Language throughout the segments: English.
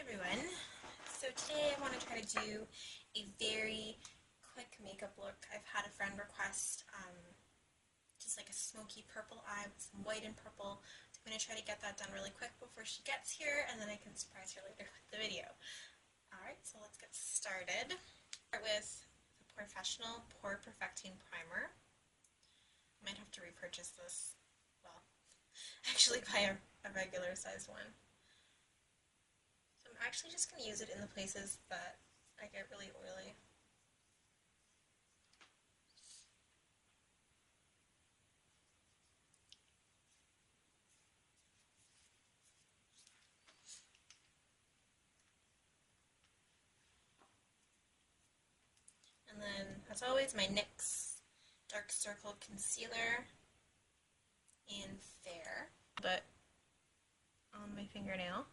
everyone. So today I want to try to do a very quick makeup look. I've had a friend request just like a smoky purple eye with some white and purple. So I'm going to try to get that done really quick before she gets here, and then I can surprise her later with the video. Alright, so let's get started. Start with the Professional Pore Perfecting Primer. I might have to repurchase this, well, actually buy a regular size one. I'm actually just going to use it in the places that I get really oily. And then, as always, my NYX Dark Circle Concealer in Fair, but on my fingernail.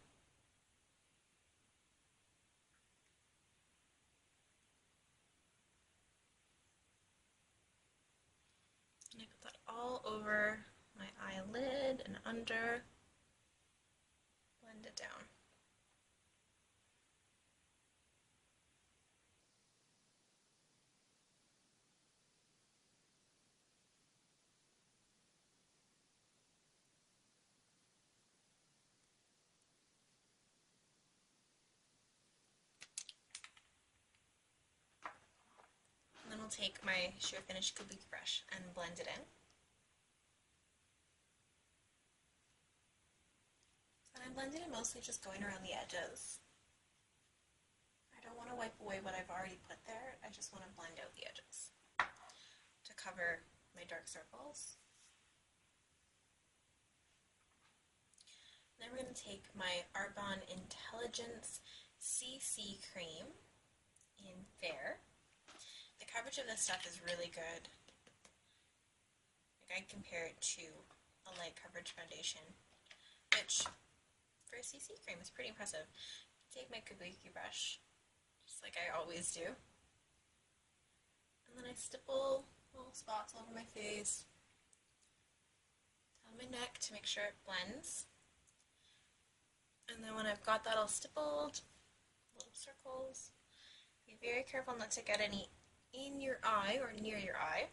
And I put that all over my eyelid and under. Blend it down. And then we'll take my Sheer Finish Kabuki brush and blend it in. And I'm blending it mostly just going around the edges. I don't want to wipe away what I've already put there, I just want to blend out the edges to cover my dark circles. Then we're going to take my Arbonne Intelligence CC Cream in Fair. The coverage of this stuff is really good. Like, I'd compare it to a light coverage foundation, which for a CC cream is pretty impressive. Take my Kabuki brush, just like I always do, and then I stipple little spots all over my face, down my neck to make sure it blends. And then when I've got that all stippled, little circles, be very careful not to get any in your eye or near your eye.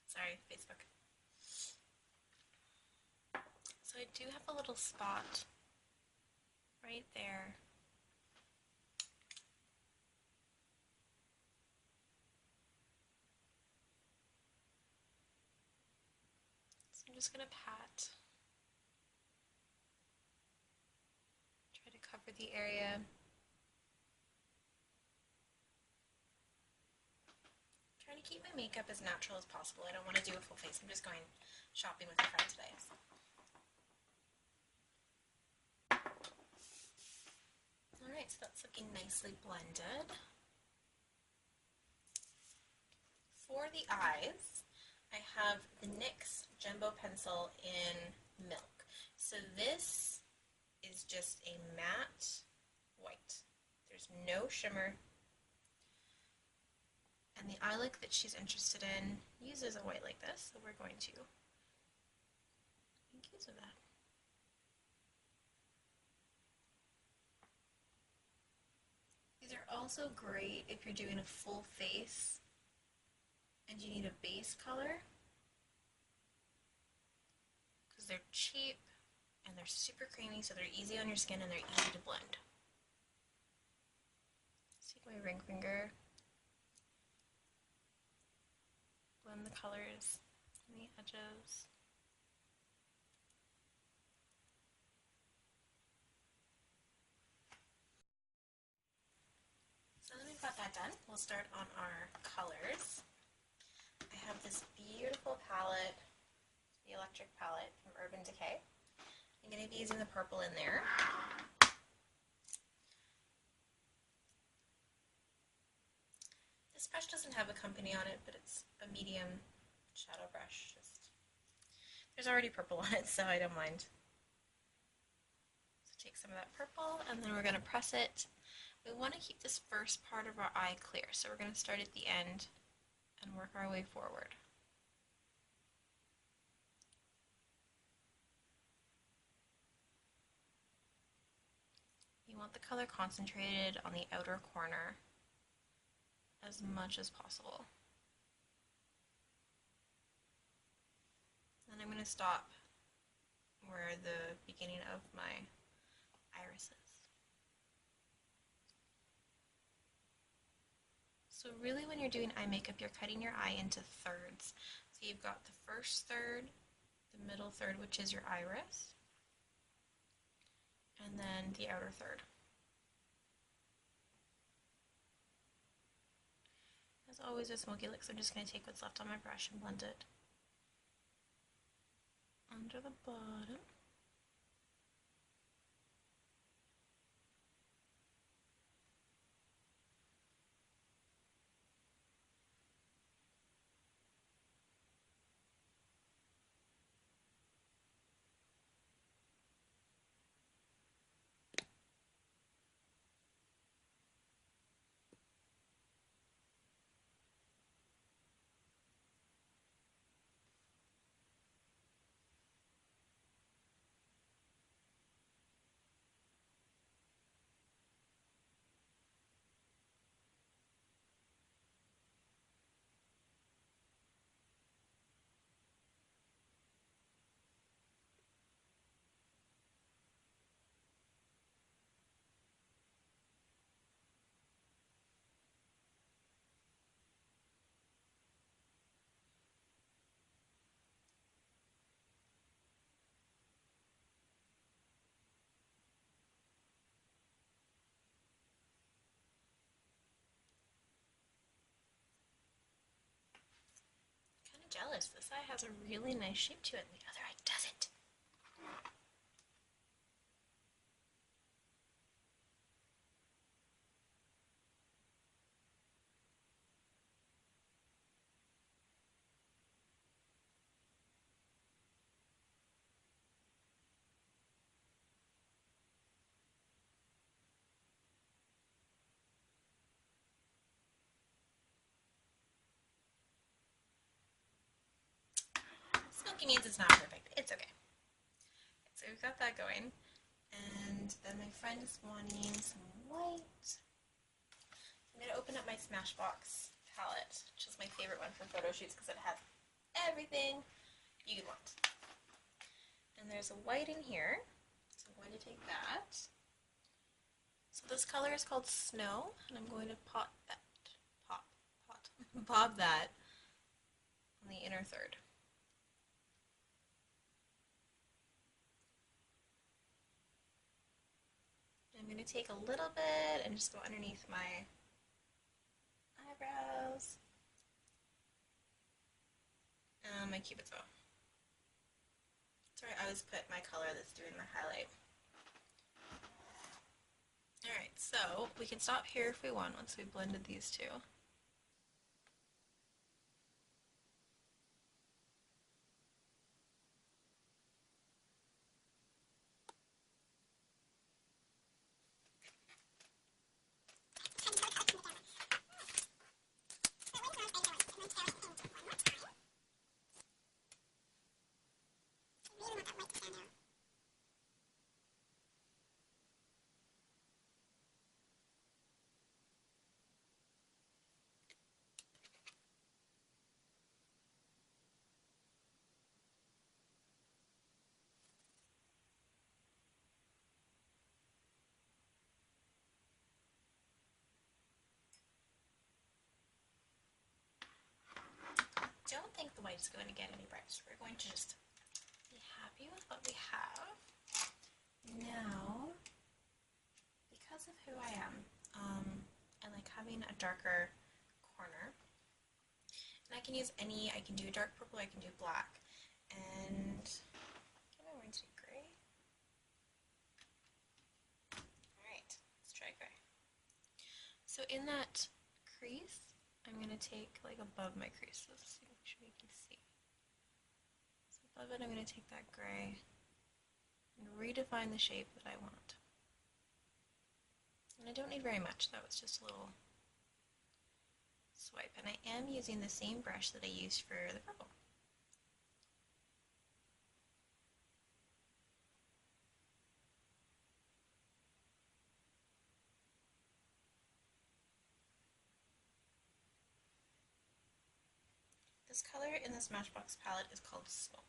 Sorry, Facebook. So I do have a little spot right there. So I'm just going to pat. Try to cover the area. Trying to keep my makeup as natural as possible. I don't want to do a full face. I'm just going shopping with a friend today. So. Alright, so that's looking nicely blended. For the eyes, I have the NYX Jumbo Pencil in Milk. So this is just a matte white. There's no shimmer. And the eye look that she's interested in uses a white like this, so we're going to make use of that. These are also great if you're doing a full face and you need a base color, because they're cheap and they're super creamy, so they're easy on your skin and they're easy to blend. Let's take my ring finger, blend the colors on the edges. So then we've got that done. We'll start on our colors. I have this beautiful palette, the Electric palette from Urban Decay. I'm going to be using the purple in there. This brush have a company on it, but it's a medium shadow brush. There's already purple on it, so I don't mind. So take some of that purple, and then we're going to press it. We want to keep this first part of our eye clear, so we're going to start at the end and work our way forward. You want the color concentrated on the outer corner as much as possible. Then I'm going to stop where the beginning of my iris is. So really when you're doing eye makeup, you're cutting your eye into thirds. So you've got the first third, the middle third, which is your iris, and then the outer third. As always with Smoky Looks, I'm just going to take what's left on my brush and blend it under the bottom. Kind of jealous. This eye has a really nice shape to it and the other eye doesn't. Smoky means it's not perfect. It's okay. So we've got that going. And then my friend is wanting some white. I'm going to open up my Smashbox palette, which is my favorite one for photo shoots because it has everything you could want. And there's a white in here, so I'm going to take that. So this color is called Snow, and I'm going to pop that on the inner third. I'm going to take a little bit and just go underneath my eyebrows and my cupid's bow. Sorry, I always put my color that's doing the highlight. Alright, so we can stop here if we want once we've blended these two. I don't think the white's going to get any brighter, so we're going to just be happy with what we have. Now, because of who I am, I like having a darker corner. And I can use I can do dark purple, I can do black. And I think I'm going to do gray. Alright, let's try gray. So in that crease, I'm going to take like above my creases so make sure you can see. So above it I'm going to take that gray and redefine the shape that I want. And I don't need very much, that was just a little swipe. And I am using the same brush that I used for the purple. This color in the Smashbox palette is called Smoke.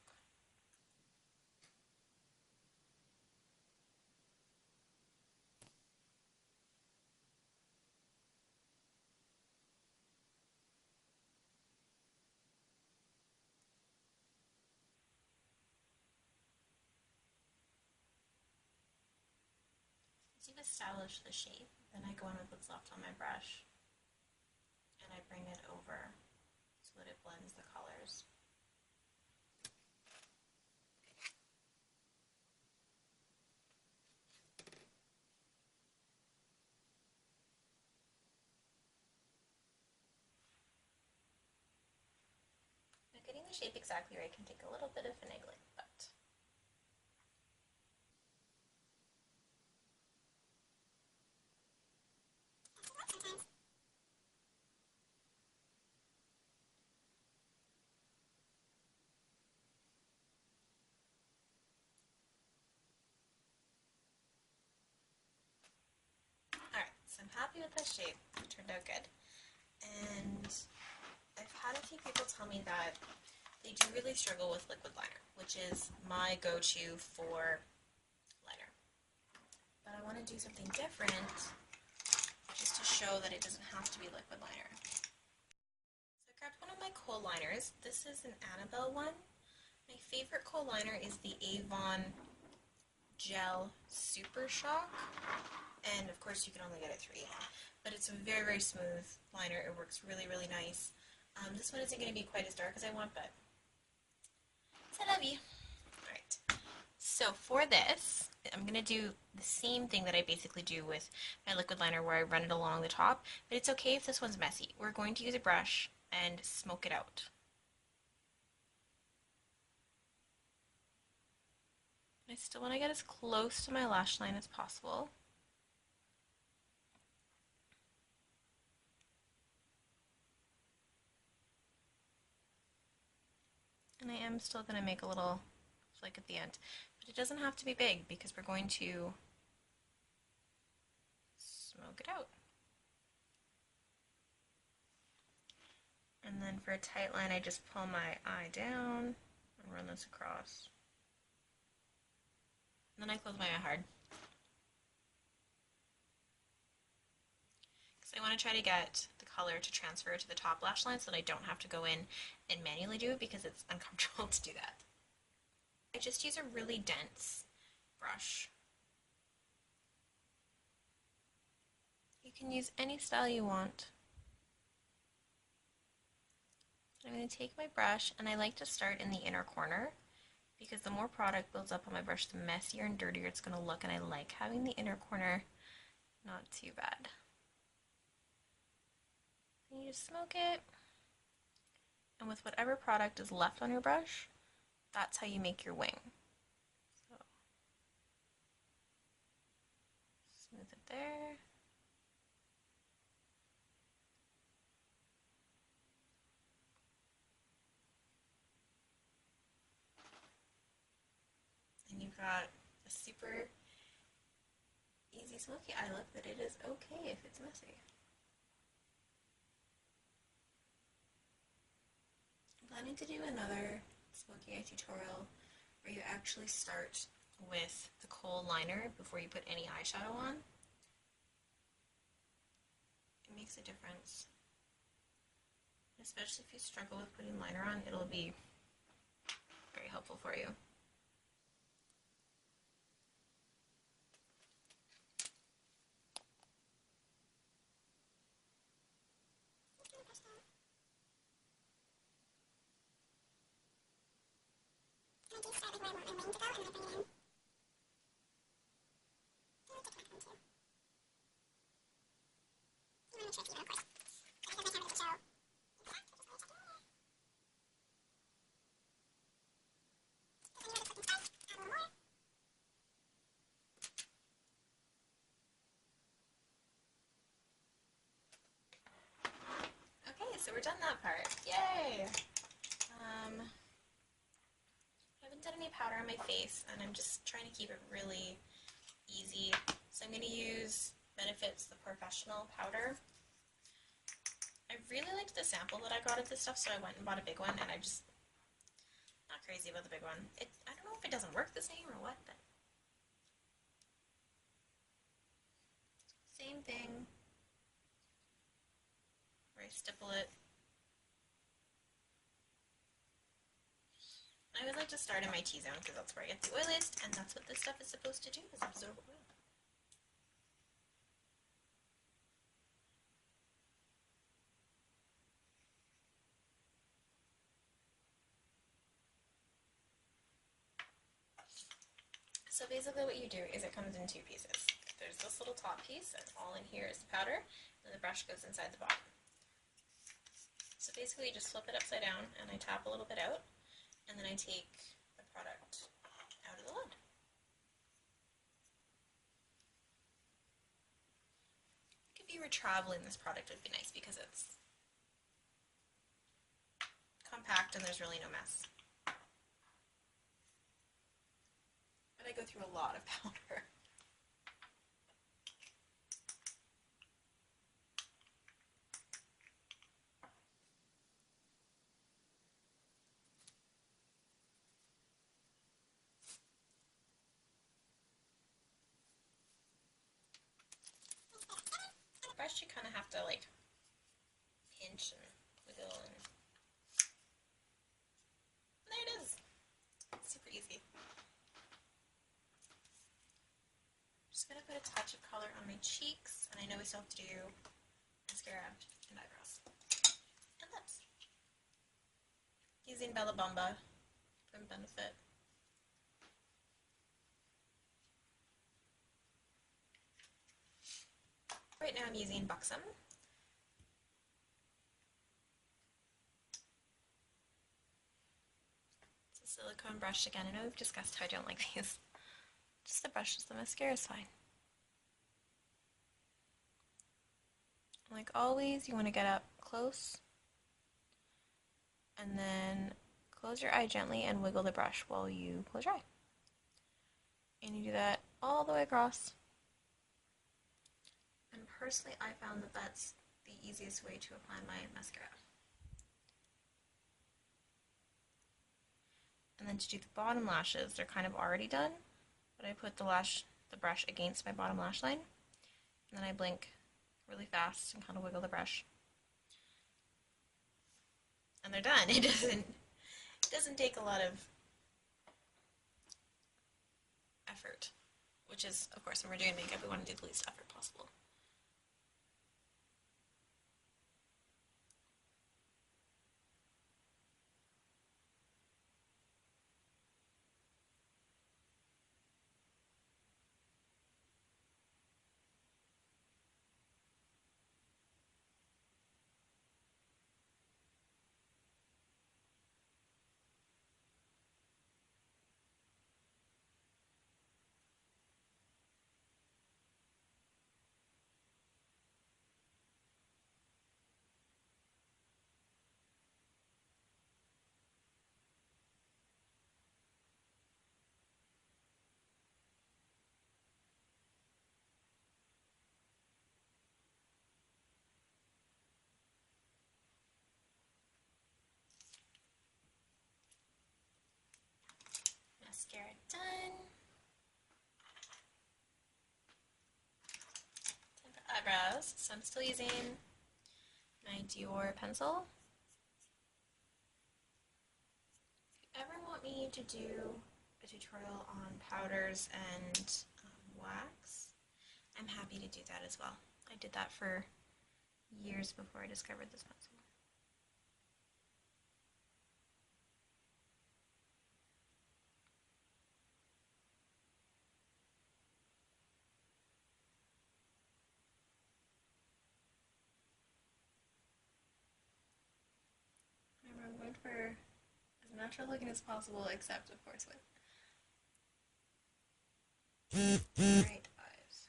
Once you've established the shape, then I go in with what's left on my brush and I bring it over so that it blends the colors. Now getting the shape exactly right can take a little bit of finagling, but alright, so I'm happy with this shape. It turned out good. And I've had a few people tell me that they do really struggle with liquid liner, which is my go-to for liner. But I want to do something different just to show that it doesn't have to be liquid liner. So I grabbed one of my kohl liners. This is an Annabelle one. My favorite kohl liner is the Avon Gel Super Shock. And of course you can only get it through Avon. But it's a very, very smooth liner. It works really, really nice. This one isn't going to be quite as dark as I want, but c'est la vie. Alright, so for this, I'm going to do the same thing that I basically do with my liquid liner where I run it along the top, but it's okay if this one's messy. We're going to use a brush and smoke it out. I still want to get as close to my lash line as possible. And I am still going to make a little flick at the end. But it doesn't have to be big because we're going to smoke it out. And then for a tight line, I just pull my eye down and run this across. And then I close my eye hard. Because I want to try to get the color to transfer to the top lash line so that I don't have to go in and manually do it because it's uncomfortable to do that. I just use a really dense brush. You can use any style you want. I'm going to take my brush, and I like to start in the inner corner because the more product builds up on my brush, the messier and dirtier it's going to look, and I like having the inner corner not too bad. And you just smoke it, and with whatever product is left on your brush, that's how you make your wing. So, smooth it there. And you've got a super easy smoky eye look that it is okay if it's messy. I'm planning to do another smoky eye tutorial where you actually start with the kohl liner before you put any eyeshadow on. It makes a difference. Especially if you struggle with putting liner on, it'll be very helpful for you. we're done that part. Yay! I haven't done any powder on my face, and I'm just trying to keep it really easy. So I'm going to use Benefit's The Professional Powder. I really liked the sample that I got of this stuff, so I went and bought a big one, and I'm just not crazy about the big one. I don't know if it doesn't work the same or what, but same thing. Where I stipple it. I would like to start in my T-zone because that's where I get the oiliest, and that's what this stuff is supposed to do, is absorb oil. So basically what you do is it comes in two pieces. There's this little top piece, and all in here is the powder, and the brush goes inside the bottom. So basically you just flip it upside down, and I tap a little bit out, and then I take the product out of the lid. If you were traveling, this product would be nice because it's compact and there's really no mess. But I go through a lot of powder. Brush, you kind of have to like pinch and wiggle, and there it is. It's super easy. I'm just gonna put a touch of color on my cheeks, and I know we still have to do mascara and eyebrows and lips. Using Bella Bamba from Benefit. Right now I'm using Buxom. It's a silicone brush again. I know we've discussed how I don't like these. Just the brushes, the mascara is fine. Like always, you want to get up close and then close your eye gently and wiggle the brush while you close your eye. And you do that all the way across. And personally, I found that that's the easiest way to apply my mascara. And then to do the bottom lashes, they're kind of already done, but I put the brush against my bottom lash line, and then I blink really fast and kind of wiggle the brush. And they're done. It doesn't take a lot of effort, which is, of course, when we're doing makeup, we want to do the least effort possible. Mascara done. Time for eyebrows. So I'm still using my Dior pencil. If you ever want me to do a tutorial on powders and wax, I'm happy to do that as well. I did that for years before I discovered this pencil. I'm going for as natural looking as possible, except of course with bright eyes.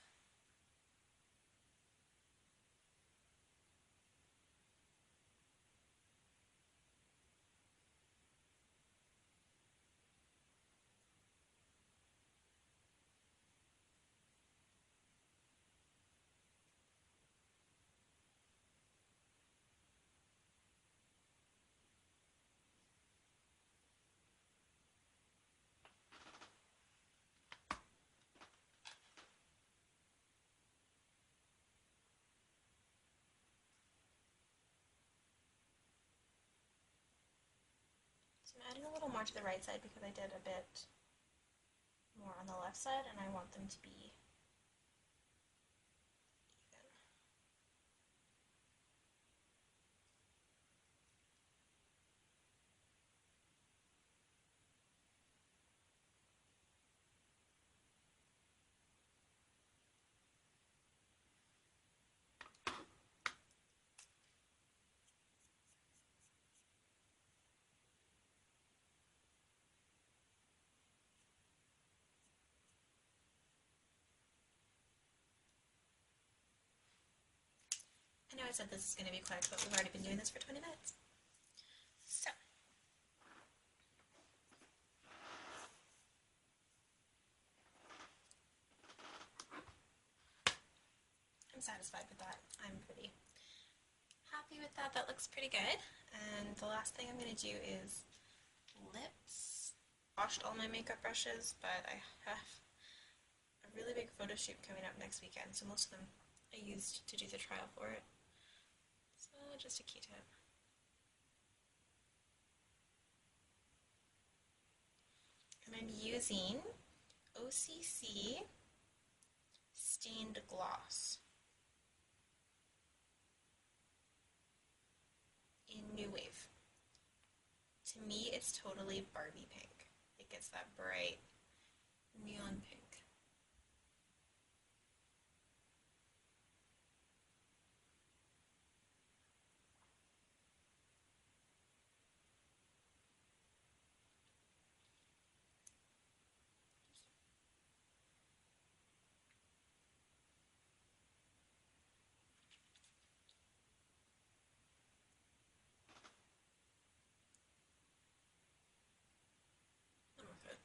little more to the right side because I did a bit more on the left side and I want them to be even. I know I said this is going to be quick, but we've already been doing this for 20 minutes. So, I'm satisfied with that. I'm pretty happy with that. That looks pretty good. And the last thing I'm going to do is lips. Washed all my makeup brushes, but I have a really big photo shoot coming up next weekend, so most of them I used to do the trial for it. So just a key tip. And I'm using OCC Stained Gloss in New Wave. To me, it's totally Barbie pink. It gets that bright neon pink. Okay.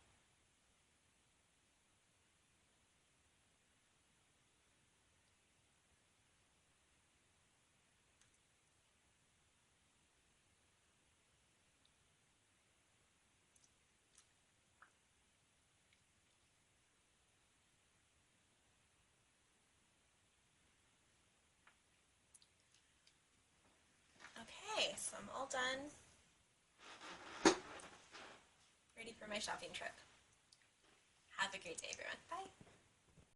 Okay, so I'm all done. Ready for my shopping trip. Have a great day, everyone. Bye.